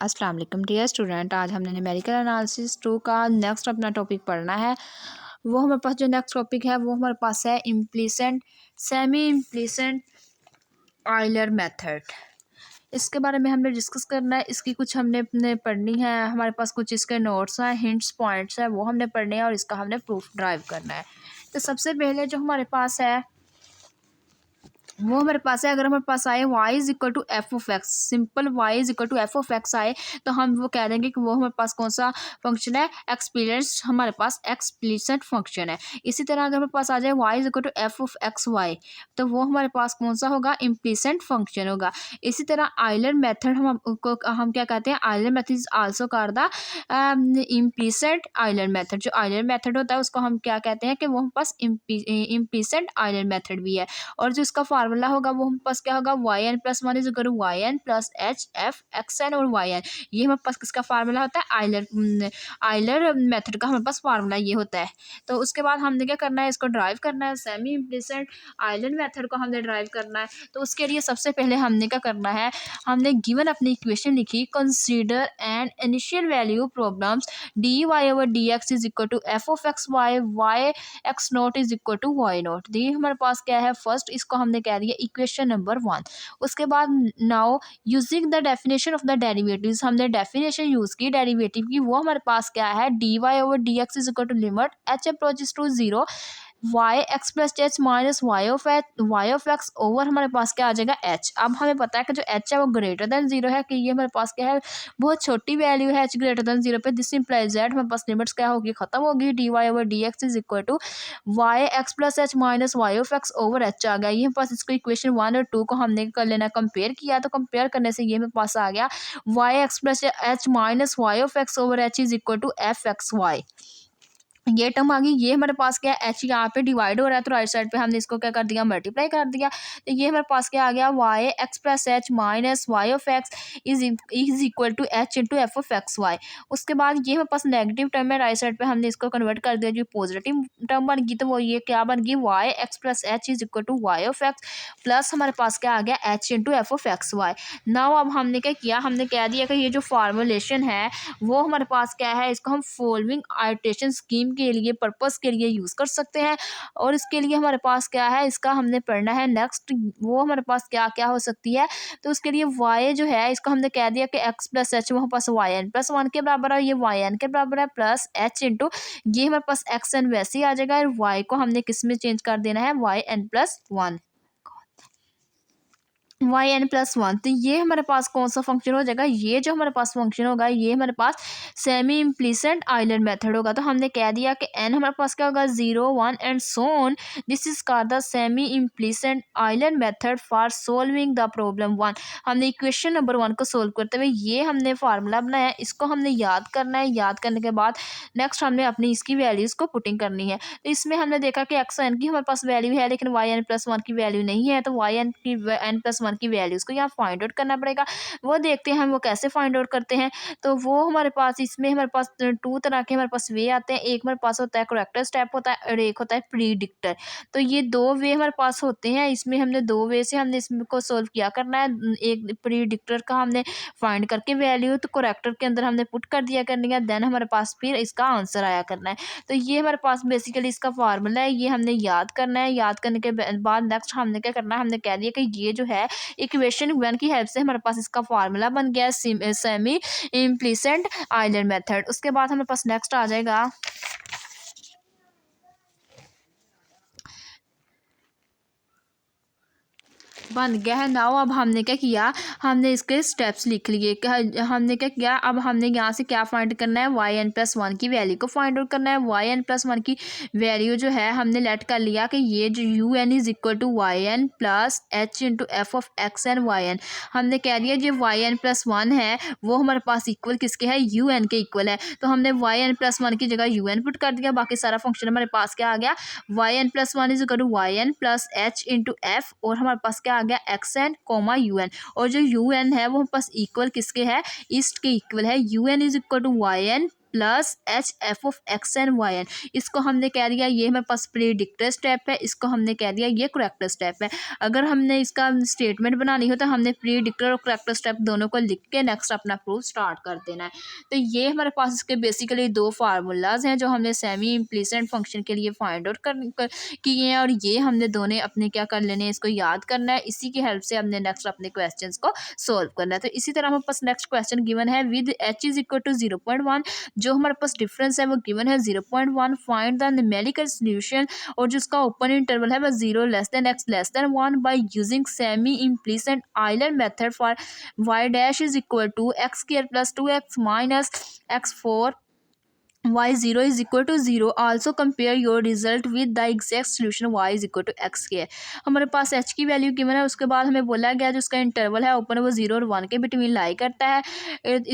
अस्सलाम वालेकुम dear student. आज हमने न्यूमेरिकल एनालिसिस 2 का नेक्स्ट अपना टॉपिक पढ़ना है। वो हमारे पास जो नेक्स्ट टॉपिक है वो हमारे पास है इम्प्लिसेंट सेमी इम्प्लिसेंट आइलर मेथड। इसके बारे में हमने डिस्कस करना है। इसकी कुछ हमने अपने पढ़नी है, हमारे पास कुछ इसके नोट्स हैं, हिंट्स पॉइंट्स हैं, वो हमने पढ़ने हैं और इसका हमने प्रूफ ड्राइव करना है। तो सबसे पहले जो हमारे पास है वो हमारे पास है, अगर हमारे पास आए y is equal to F of X, simple y is equal to F of X आए तो हम वो कह देंगे कि वो हमारे पास कौन सा फंक्शन है, एक्सपीरियंस, हमारे पास एक्सप्लिसिट फंक्शन है। इसी तरह अगर हमारे पास आ जाए y is equal to F of x Y तो वो हमारे पास कौन सा होगा, इम्प्लिसिट फंक्शन होगा। इसी तरह आइलर मेथड हम क्या कहते हैं, Euler method is also called the implicit Euler method. जो आइलर मेथड होता है उसको हम क्या कहते हैं कि वो हमारे पास इम्प्लिसिट आइलर मेथड भी है। और जो इसका फार्मूला होगा वो हमारे पास क्या होगा, Y N plus one is equal to Y N plus H F X N और वाई एन। ये हमारे पास किसका फार्मूला होता है, आइलर मेथड का हमारे पास फार्मूला ये होता है। तो उसके बाद हमने क्या करना है, इसको ड्राइव करना है, सेमी इम्प्लिसिट आइलर मेथड को हमने ड्राइव करना है। तो उसके लिए सबसे पहले हमने क्या करना है, हमने गिवन अपनी इक्वेशन लिखी, consider and initial value problems d Y over D x is equal to F of x y y x naught is equal to y naught. दी हमारे पास क्या है, फर्स्ट इसको हमने कह दिया इक्वेशन नंबर 1। उसके बाद now using the definition of the derivatives, हमने डेफिनेशन यूज की डेरिवेटिव की, वो हमारे पास क्या है, D Y over D x is equal to limit H approaches to zero Y x plus H minus Y of x over हमारे पास क्या आ जाएगा एच। अब हमें पता है कि जो एच है वो ग्रेटर देन जीरो है, कि ये हमारे पास क्या है, बहुत छोटी वैल्यू है एच ग्रेटर देन जीरो पे। दिस इंप्लाइज दैट हमारे पास लिमिट्स क्या होगी, खत्म होगी, d Y over D x is equal to y x plus H minus Y of x over h आ गया। ये हमारे पास इसको इक्वेशन 1 और 2 को हमने कर लेना, कंपेयर किया तो कंपेयर करने से ये हमारे पास आ गया Y x plus H minus Y of x over H is equal to F X Y. ये टर्म आ गई। ये हमारे पास क्या है, एच यहाँ पे डिवाइड हो रहा है तो राइट साइड पे हमने इसको क्या कर दिया, मल्टीप्लाई कर दिया। तो ये हमारे पास क्या आ गया, Y x plus H minus Y of X is equal to H into F of x Y. उसके बाद ये हमारे पास नेगेटिव टर्म है, राइट साइड पे हमने इसको कन्वर्ट कर दिया, जो पॉजिटिव टर्म बन गई तो वो ये क्या बन गई, Y x plus H is equal to Y of X plus हमारे पास क्या आ गया, H into F of x Y. Now अब हमने क्या किया, हमने कह दिया कि ये जो फार्मूलेशन है वो हमारे पास क्या है, इसको हम फॉलोइंग आइट्रेशन स्कीम के लिए, पर्पस के लिए यूज़ कर सकते हैं। और इसके लिए हमारे पास क्या है, इसका हमने पढ़ना है नेक्स्ट, वो हमारे पास क्या क्या हो सकती है। तो उसके लिए y जो है इसको हमने कह दिया कि x प्लस एच वहाँ पास वाई एन प्लस वन के बराबर है, ये वाई एन के बराबर है प्लस एच इंटू ये हमारे पास एक्स एन वैसे ही आ जाएगा, और y को हमने किस में चेंज कर देना है, Y N plus one, Y N plus one. तो ये हमारे पास कौन सा फंक्शन हो जाएगा, ये जो हमारे पास फंक्शन होगा ये हमारे पास सेमी इम्प्लिसेंट आइलर मेथड होगा। तो हमने कह दिया कि एन हमारे पास क्या होगा, 0 1 and so on. This is called the semi implicit Euler method for solving the problem 1। हमने इक्वेशन नंबर 1 को सोल्व करते हुए ये हमने फार्मूला बनाया, इसको हमने याद करना है। याद करने के बाद नेक्स्ट हमने अपनी इसकी वैल्यूज़ को पुटिंग करनी है। तो इसमें हमने देखा कि एक्स एन की हमारे पास वैल्यू है लेकिन वाई एन प्लस वन की वैल्यू नहीं है, तो वाई एन की एन प्लस वन की वैल्यूज़ को यहाँ फाइंड आउट करना पड़ेगा। वो देखते हैं हम वो कैसे फाइंड आउट करते हैं। तो वो हमारे पास इसमें हमारे पास 2 तरह के हमारे पास वे आते हैं। एक हमारे पास होता है करेक्टर स्टेप होता है और एक होता है प्रीडिक्टर। तो ये 2 वे हमारे पास होते हैं। इसमें हमने 2 वे से हमने इसको सोल्व किया करना है। एक प्रीडिक्टर का हमने फाइंड करके वैल्यू तो करेक्टर के अंदर हमने पुट कर दिया करनी है, देन हमारे पास फिर इसका आंसर आया करना है। तो ये हमारे पास बेसिकली इसका फार्मूला है, ये हमने याद करना है। याद करने के बाद नेक्स्ट हमने क्या करना है, हमने कह दिया कि ये जो है इक्वेशन 1 की हेल्प से हमारे पास इसका फार्मूला बन गया सेमी इम्प्लिसेंट आइलर मेथड। उसके बाद हमारे पास नेक्स्ट आ जाएगा बन गया है। नाउ अब हमने क्या किया, हमने इसके स्टेप्स लिख लिए। हमने क्या किया, अब हमने यहाँ से क्या फाइंड करना है, वाई एन प्लस वन की वैल्यू को फाइंड आउट करना है। वाई एन प्लस वन की वैल्यू जो है हमने लेट कर लिया कि ये जो U N is equal to Y N plus H into F of X N Y N. हमने कह दिया जो वाई एन प्लस वन है वो हमारे पास इक्वल किसके है, यू एन के इक्वल है। तो हमने वाई एन प्लस वन की जगह यू एन पुट कर दिया, बाकी सारा फंक्शन हमारे पास क्या आ गया, Y N plus one is equal to Y N plus H into F और हमारे पास क्या आ गया, X N comma U N. और जो यू एन है वो हमारे पास इक्वल किसके है, ईस्ट के इक्वल है। U N is equal to Y N plus H F of X N Y N. इसको हमने कह दिया ये हमारे पास प्रीडिक्टर स्टेप है, इसको हमने कह दिया ये करेक्टर स्टेप है। अगर हमने इसका स्टेटमेंट बनानी हो तो हमने प्रीडिक्टर और करेक्टर स्टेप दोनों को लिख के नेक्स्ट अपना प्रूफ स्टार्ट कर देना है। तो ये हमारे पास इसके बेसिकली दो फार्मूलाज हैं जो हमने सेमी इम्प्लिसिएंट फंक्शन के लिए फाइंड आउट किए हैं, और ये हमने दोनों अपने क्या कर लेने हैं, इसको याद करना है। इसी की हेल्प से हमने नेक्स्ट अपने क्वेश्चंस को सोल्व करना है। तो इसी तरह हमारे पास नेक्स्ट क्वेश्चन गिवन है with H is equal to 0.1, जो हमारे पास डिफरेंस है वो गिवन है 0.1, फाइंड द न्यूमेरिकल सॉल्यूशन, और जिसका ओपन इंटरवल है वो 0 less than x less than 1 by using semi implicit Euler method for y dash is equal to x square plus 2x minus x4 y0 is equal to 0. Also compare your result with the exact solution y is equal to x के। हमारे पास h की value given है, उसके बाद हमें बोला गया जो उसका इंटरवल है ओपन वो 0 और 1 के बिटवीन लाई करता है,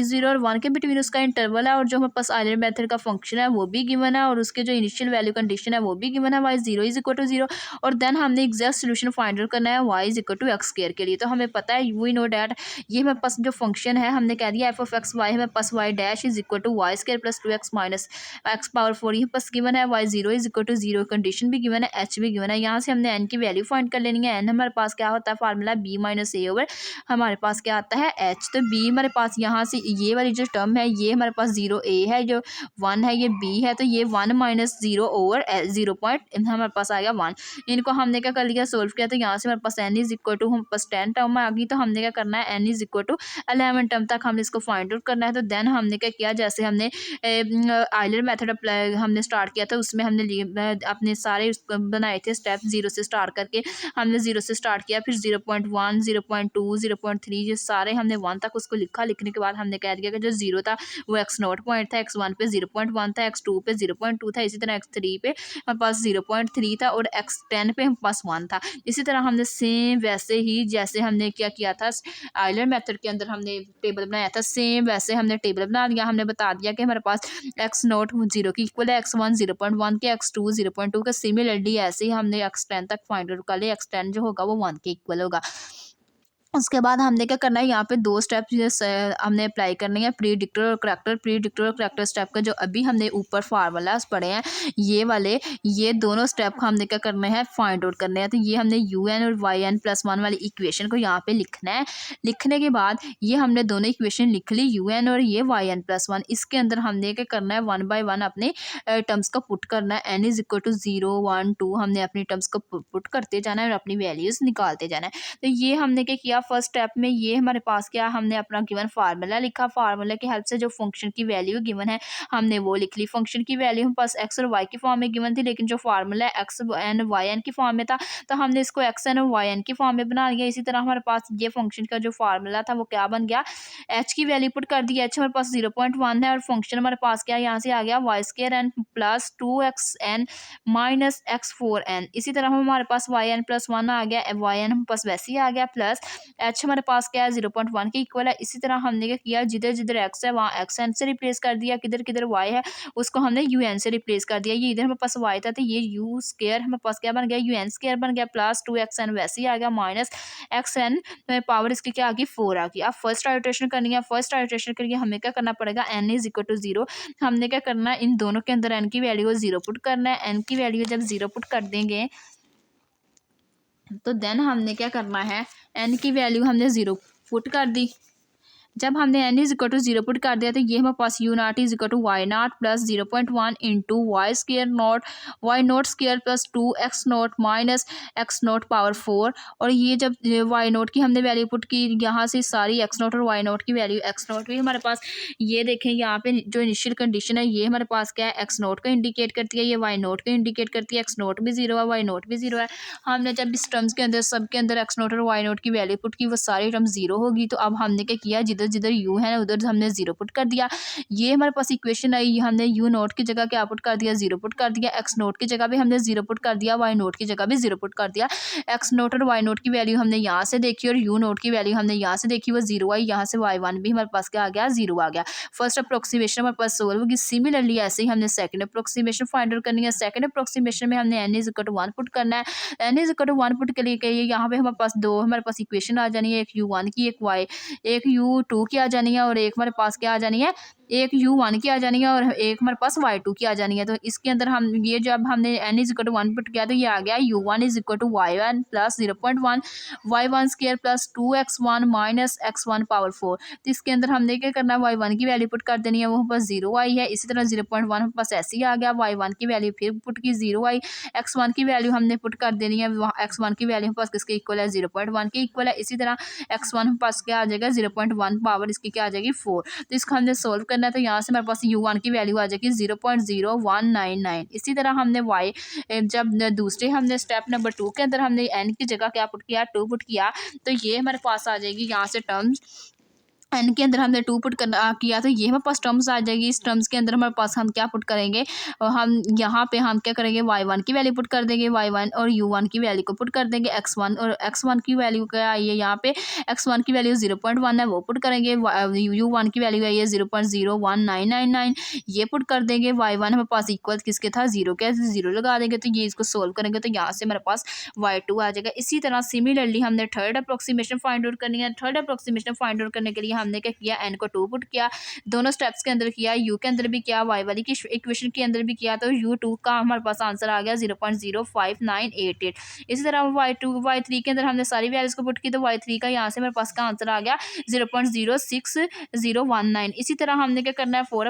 0 और 1 के बिटवीन उसका इंटरवल है, और जो हमारे पास आइलर मेथड का फंक्शन है वो भी गिवन है, और उसके जो इनिशियल वैल्यू कंडीशन है वो भी गिवन है y0 इज इक्वल टू 0, और देन हमने एग्जैक्ट सोल्यूशन फाइंड आउट करना है y is equal to X square के लिए। तो हमें पता है वी नो डैट ये हमारे पास जो फंक्शन है हमने कह दिया एफ ऑफ एक्स वाई हमारे पास y dash is equal to Y square plus 2x minus X power 4 ये बस गिवन है, y0 is equal to 0 condition भी गिवन है, h भी गिवन है। यहाँ से हमने n की वैल्यू फाइंड कर लेनी है। n हमारे पास क्या होता है फार्मूला b माइनस ए ओवर हमारे पास क्या आता है h। तो b हमारे पास यहाँ से ये वाली जो टर्म है ये हमारे पास 0 a है, जो 1 है ये b है, तो ये 1 माइनस 0 ओवर 0 पॉइंट हमारे पास आ गया 1। इनको हमने क्या कर लिया सोल्व किया, तो यहाँ से हमारे पास n इज इक्वल टू हमारे पास 10 टर्म आ गई, तो हमने क्या करना है n is equal to 11 term तक हमने इसको फाइंड आउट करना है। तो देन हमने क्या किया, जैसे हमने आइलर मेथड अप्लाई हमने स्टार्ट किया था उसमें हमने अपने सारे बनाए थे स्टेप 0 से स्टार्ट करके, हमने 0 से स्टार्ट किया, फिर 0.1 0.2 0.3 ये सारे हमने 1 तक उसको लिखा। लिखने के बाद हमने कह दिया कि जो 0 था वो x0 पॉइंट था, x1 पे 0.1 था, x2 पे 0.2 था, इसी तरह x3 पे हमारे पास 0.3 था, और x10 पे हमारे पास 1 था। इसी तरह हमने सेम वैसे ही जैसे हमने क्या किया था आइलर मेथड के अंदर हमने टेबल बनाया था, सेम वैसे हमने टेबल बना दिया। हमने बता दिया कि हमारे पास x0 0 की इक्वल है, x1 0.1 के, x2 0.2 का, सिमिलरली ऐसे ही हमने x10 तक फाइंड आउट कर लिया, x10 जो होगा वो 1 के इक्वल होगा। उसके बाद हमने क्या करना है, यहाँ पे दो स्टेप हमने अप्लाई करने हैं, प्रीडिक्टर और करेक्टर। प्रीडिक्टर और करेक्टर स्टेप का जो अभी हमने ऊपर फार्मूलाज पढ़े हैं ये वाले, ये दोनों स्टेप हमने क्या करने हैं फाइंड आउट करने हैं। तो ये हमने un और yn प्लस 1 वाली इक्वेशन को यहाँ पे लिखना है। लिखने के बाद ये हमने दोनों इक्वेशन लिख ली un और ये yn प्लस 1, इसके अंदर हमने क्या करना है 1 बाय 1 अपने टर्म्स को पुट करना है। n इज इक्वल टू 0 1 2 हमने अपनी टर्म्स को पुट करते जाना है और अपनी वैल्यूज निकालते जाना है। तो ये हमने क्या किया फर्स्ट स्टेप में, ये हमारे पास क्या हमने अपना गिवन फार्मूला लिखा, फार्मूला की हेल्प से जो फंक्शन की वैल्यू गिवन है हमने वो लिख ली। फंक्शन की वैल्यू हमारे पास एक्स और वाई की फॉर्म में गिवन थी, लेकिन जो formula X N Y N की फॉर्म में था तो हमने इसको एक्स एन और वाई एन की फॉर्म में बना लिया। इसी तरह हमारे पास ये फंक्शन का जो फार्मूला था वो क्या बन गया, एच की वैल्यू पुट कर दी, एच हमारे पास 0.1 है, और फंक्शन हमारे पास क्या यहाँ से आ गया Y square N plus 2xn minus x4n। इसी तरह हमारे पास वाई एन प्लस 1 आ गया, वाई एन हमारे पास वैसे ही आ गया, प्लस एच हमारे पास क्या है 0.1 के इक्वल है। इसी तरह हमने क्या किया, जिधर जिधर एक्स है वहाँ एक्स एन से रिप्लेस कर दिया, किधर किधर वाई है उसको हमने यू एन से रिप्लेस कर दिया। ये इधर हमारे पास वाई था तो ये यू स्क्वायर हमारे पास क्या बन गया यू एन स्क्वायर बन गया, प्लस 2xn वैसे ही आ गया, माइनस xn पावर इसकी क्या आ गई 4 आ गई। अब फर्स्ट आइटरेशन करनी है, फर्स्ट आइटरेशन के लिए हमें क्या करना पड़ेगा, n इज इक्वल टू 0। हमने क्या करना है, इन दोनों के अंदर n की वैल्यू को 0 पुट करना है। n की वैल्यू जब 0 पुट कर देंगे तो देन हमने क्या करना है, n की वैल्यू हमने 0 पुट कर दी। जब हमने n is equal to 0 put कर दिया तो ये हमारे पास u naught is equal to y naught plus 0.1 into y square naught y naught square plus 2x naught minus x naught power 4। और ये जब वाई नोट की हमने वैल्यू पुट की, यहाँ से सारी x नोट और वाई नोट की वैल्यू, x नोट भी हमारे पास ये देखें यहाँ पे जो इनिशियल कंडीशन है ये हमारे पास क्या है x नोट को इंडिकेट करती है, ये वाई नोट को इंडिकेट करती है, x नोट भी 0 है वाई नोट भी 0 है। हमने जब इस टर्म्स के अंदर सबके अंदर x नोट और वाई नोट की वैल्यू पुट की वो सारी टर्म 0 होगी। तो अब हमने क्या किया, जिधर जिधर u है उधर हमने 0 पुट कर दिया। ये हमारे पास इक्वेशन आई, हमने u नोट की जगह क्या पुट कर दिया 0 पुट कर दिया, x नोट की जगह भी हमने 0 पुट कर दिया, y नोट की जगह भी 0 पुट कर दिया। x नोट और y नोट की वैल्यू हमने यहाँ से देखी और u नोट की वैल्यू हमने यहाँ से देखी, वो 0 आई, यहाँ से y1 भी हमारे पास क्या आ गया 0 आ गया। फर्स्ट अप्रोक्सीमेशन हमारे पास सोल्व होगी। सिमिलरली ऐसे ही हमने सेकंड अप्रोक्सीमेशन फाइंड आउट करनी है। सेकंड अप्रोक्सीमेशन में हमने n is equal to 1 put करना है। n is equal to 1 put के लिए यहाँ पे हमारे पास दो हमारे पास इक्वेशन आ जानी है, एक u1 की एक u2 2 की आ जानी है और एक हमारे पास क्या आ जानी है, एक u1 की आ जानी है और एक हमारे पास y2 की आ जानी है। तो इसके अंदर हम ये जब हमने n is equal to 1 put किया तो ये आ गया u1 is equal to y1 plus 0.1 y1 square plus 2x1 minus x1 power 4। तो इसके अंदर हमने क्या करना है, y1 की वैल्यू पुट कर देनी है, वो हमारे पास 0 आई है। इसी तरह 0.1 हमारे पास ऐसे ही आ गया, y1 की वैल्यू फिर पुट की 0 आई, x1 की वैल्यू हमने पुट कर देनी है, x1 की वैल्यू हमारे पास किसके इक्वल है, 0.1 के इक्वल है। इसी तरह x1 हमारे पास क्या आ जाएगा, 0.1 पावर इसकी क्या आ जाएगी 4। तो इसको हमने सोल्व करना है, तो यहाँ से हमारे पास u1 की वैल्यू आ जाएगी 0.0199। इसी तरह हमने जब दूसरे हमने स्टेप नंबर 2 के अंदर हमने n की जगह क्या पुट किया, 2 पुट किया, तो ये हमारे पास आ जाएगी यहाँ से टर्म्स एन के अंदर हमने 2 पुट करना किया, तो ये हमारे पास टर्म्स आ जाएगी। इस टर्म्स के अंदर हमारे पास हम क्या पुट करेंगे, हम यहाँ पे हम क्या करेंगे, y1 की वैल्यू पुट कर देंगे, y1 और u1 की वैल्यू को पुट कर देंगे, x1 और x1 की वैल्यू क्या आई है, यहाँ पे x1 की वैल्यू 0.1 है वो पुट करेंगे, u1 की वैल्यू आई है 0.01999 ये पुट कर देंगे, y1 हमारे पास इक्वल किसके था, 0 के, 0 लगा देंगे। तो ये इसको सोल्व करेंगे तो यहाँ से हमारे पास y2 आ जाएगा। इसी तरह सिमिलरली हमने थर्ड अप्रोक्सीमेशन फाइंड आउट करनी है। थर्ड अप्रोक्सीमेशन फाइंड आउट करने के लिए हमने क्या किया, n को 2 पुट किया, दोनों स्टेप्स के अंदर किया, u के अंदर भी किया, y वाली की इक्वेशन के अंदर भी किया, तो u2 का हमारे पास आंसर आ गया 0.05988। इसी तरह y3 के अंदर हमने सारी वैल्यूज को पुट की, तो y3 का यहाँ से हमारे पास का आंसर आ गया 0.06019। इसी तरह हमने क्या करना है, फोर्थ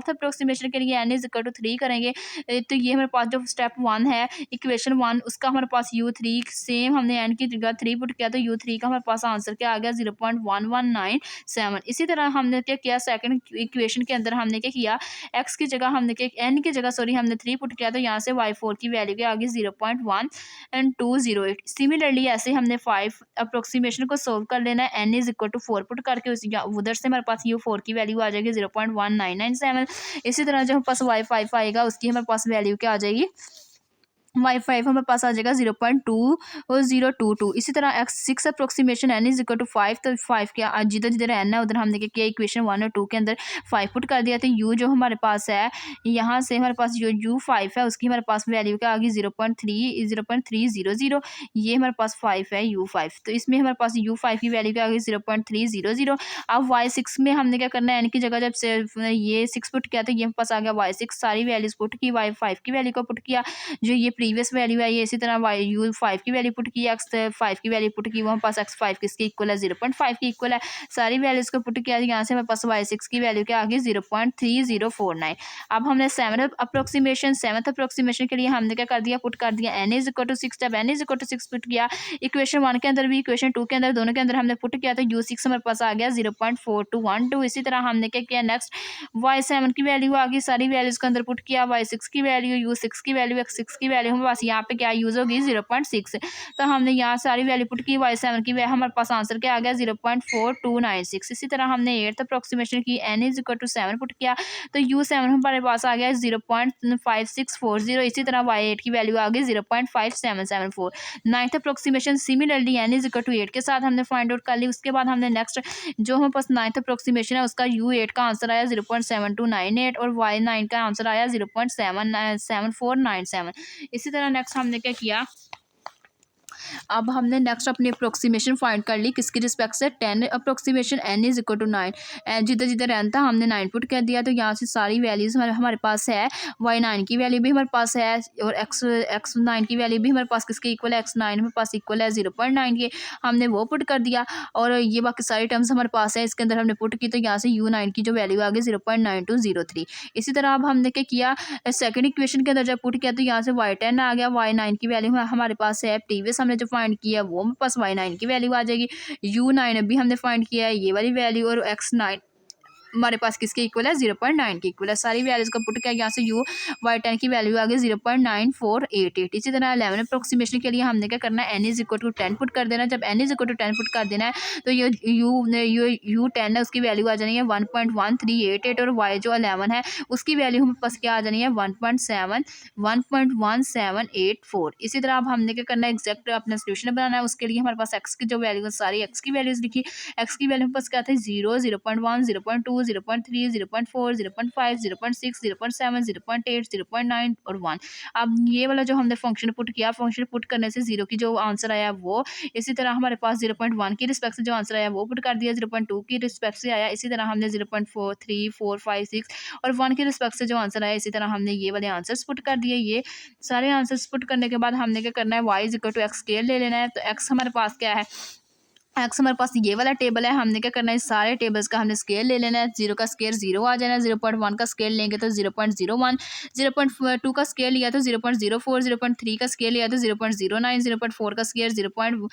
अप्रोक्सीमेशन के लिए n इज इक्वल टू 3 करेंगे। तो ये हमारे पास जो स्टेप 1 है इक्वेशन 1 उसका हमारे पास u3 सेम हमने n की जगह 3 पुट किया, तो u3 का हमारे पास आंसर क्या आ गया 0.1197। इसी तरह हमने क्या किया, सेकंड इक्वेशन के अंदर हमने क्या किया, x की जगह हमने क्या, n की जगह सॉरी हमने 3 पुट किया, तो यहाँ से y4 की वैल्यू क्या आ गई 0.1208। सिमिलरली ऐसे हमने 5 अप्रोक्सीमेशन को सोल्व कर लेना है, n is equal to 4 put करके उधर से हमारे पास u4 की वैल्यू आ जाएगी 0.1997। इसी तरह जो हमारे पास y5 आएगा उसकी हमारे पास वैल्यू क्या आ जाएगी, y5 हमारे पास आ जाएगा 0.2022। इसी तरह x6 approximation n is equal to 5, तो 5 क्या जिधर जिधर n है उधर हमने क्या किया, इक्वेशन 1 और 2 के अंदर 5 पुट कर दिया, तो u जो हमारे पास है यहाँ से हमारे पास जो u5 है उसकी हमारे पास वैल्यू क्या आ गई 0.300। ये हमारे पास 5 है u5, तो इसमें हमारे पास u5 की वैल्यू क्या आ गई 0.300। अब y6 में हमने क्या करना है, n की जगह जब से ये 6 पुट किया तो ये हमारे पास आ गया y6, सारी वैल्यूज पुट की, y5 की वैल्यू को पुट किया, जो ये प्रीवियस वैल्यू है, ये इसी तरह u5 की वैल्यू पुट की, x5 की वैल्यू पुट की, वो हमारे पास x5 किसके इक्वल है 0.5 की इक्वल है, सारी वैल्यूज को पुट किया, यहाँ से हमारे पास y6 की वैल्यू क्या आ गई 0.3049। अब हमने सेवन्थ अप्रोक्सीमेशन के लिए हमने क्या कर दिया, पुट कर दिया n इज इक्वल टू 6। जब n इज इक्वल टू 6 पुट किया, इक्वेशन 1 के अंदर भी इक्वेशन 2 के अंदर दोनों के अंदर हमने पुट किया, तो u6 हमारे पास आ गया 0.4212। इसी तरह हमने क्या किया, नेक्स्ट y7 की वैल्यू आ गई, सारी वैल्यूज के अंदर पुट किया, y6 की वैल्यू, u6 की वैल्यू, x6 की वैल्यू हमारे पास यहाँ पे क्या यूज होगी 0.6। तो हमने यहाँ सारी वैल्यू पुट की, y7 की हमारे पास आंसर क्या आ गया 0.4296। इसी तरह हमने 8th अप्रोक्सीमेशन की, n is equal to 7 put किया, तो u7 हमारे पास आ गया 0.5640। इसी तरह y8 की वैल्यू आ गई 0.5774। 9th approximation similarly n is equal to 8 के साथ हमने फाइंड आउट कर ली। उसके बाद हमने नेक्स्ट जो हमारे पास 9th अप्रोक्सीमेशन है उसका u8 का आंसर आया 0.7298 और y9 का आंसर आया 0.7497। इसी तरह नेक्स्ट हमने क्या किया, अब हमने नेक्स्ट अपनी अप्रोक्सीमेशन फाइंड कर ली किसकी रिस्पेक्ट से, 10 approximation n is equal to 9, जिधर जिधर n था हमने 9 पुट कर दिया, तो यहाँ से सारी वैल्यूज हमारे पास है, y9 की वैल्यू भी हमारे पास है और x9 की वैल्यू भी हमारे पास किसके इक्वल है, x9 हमारे पास इक्वल है 0.9 के, हमने वो पुट कर दिया और ये बाकी सारी टर्म्स हमारे पास है इसके अंदर हमने पुट की, तो यहाँ से u9 की जो वैल्यू आ गई 0.9203। इसी तरह अब हमने क्या किया, सेकंड इक्वेशन के अंदर जब पुट किया तो यहाँ से y10 आ गया, y9 की वैल्यू हमारे पास है, प्रीवियस हमने जो फाइंड किया वो हमारे पास y9 की वैल्यू आ जाएगी, u9 अभी हमने फाइंड किया है ये वाली वैल्यू, और x9 हमारे पास किसके इक्वल है 0.9 के इक्वल है। सारी वैल्यूज का पुट किया, यहाँ से y10 की वैल्यू आ गई 0.9488। इसी तरह 11 अप्रोक्सीमेशन के लिए हमने क्या करना है, n is equal to 10 put कर देना। जब n is equal to 10 put कर देना है तो ये u10 है उसकी वैल्यू आ जानी है 1.1388 और y जो 11 है उसकी वैल्यू हमारे पास क्या आ जानी है 1.1784। इसी तरह अब हमने क्या करना है, एग्जैक्ट अपना सोल्यूशन बनाना है। उसके लिए हमारे पास x की जो वैल्यू है सारी x की वैल्यूज लिखी, x की वैल्यू हमारे पास क्या था 0, 0.1, 0.2, 0.2, 0.3, 0.4, 0.5, 0.6, 0.7, 0.8, 0.9 और 1। अब ये वाला जो हमने फंक्शन पुट किया, फंक्शन पुट करने से 0 की जो आंसर आया वो, इसी तरह हमारे पास 0.1 की रिस्पेक्ट से जो आंसर आया वो पुट कर दिया, 0.2 की रिस्पेक्ट से आया, इसी तरह हमने 0.4, 3, 4, 5, 6 और 1 की रिस्पेक्ट से जो आंसर आया, इसी तरह हमने ये वाले आंसर्स पुट कर दिए। ये सारे आंसर्स पुट करने के बाद हमने क्या करना है, y is equal to X scale ले लेना है। तो x हमारे पास क्या है, एक्स हमारे पास ये वाला टेबल है, हमने क्या करना है, सारे टेबल्स का हमने स्केल ले लेना है। 0 का स्केल 0 आ जाना है, 0.1 का स्केल लेंगे तो 0.01, 0.2 का स्केल लिया तो 0.04, 0.3 का स्केल लिया तो 0.09, 0.4 का स्केल 0.16,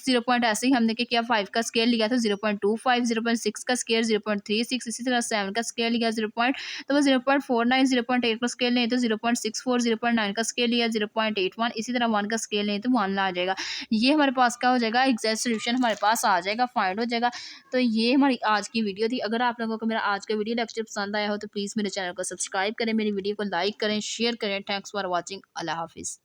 0. ऐसे ही हमने क्या किया, 5 का स्केल लिया तो 0.25, 0.6 का स्केल 0.36, इसी तरह 7 का स्केल लिया 0.49, 0.8 का स्केल लें तो 0.64, 0.9 का स्केल लिया 0.81, इसी तरह 1 का स्केल लें तो 1 आ जाएगा। ये हमारे पास क्या हो जाएगा, एग्जैक्ट सोल्यूशन हमारे पास आ जाएगा, फाइंड हो जाएगा। तो ये हमारी आज की वीडियो थी। अगर आप लोगों को मेरा आज का वीडियो लेक्चर पसंद आया हो तो प्लीज़ मेरे चैनल को सब्सक्राइब करें, मेरी वीडियो को लाइक करें, शेयर करें। Thanks for watching. अल्लाह हाफिज़।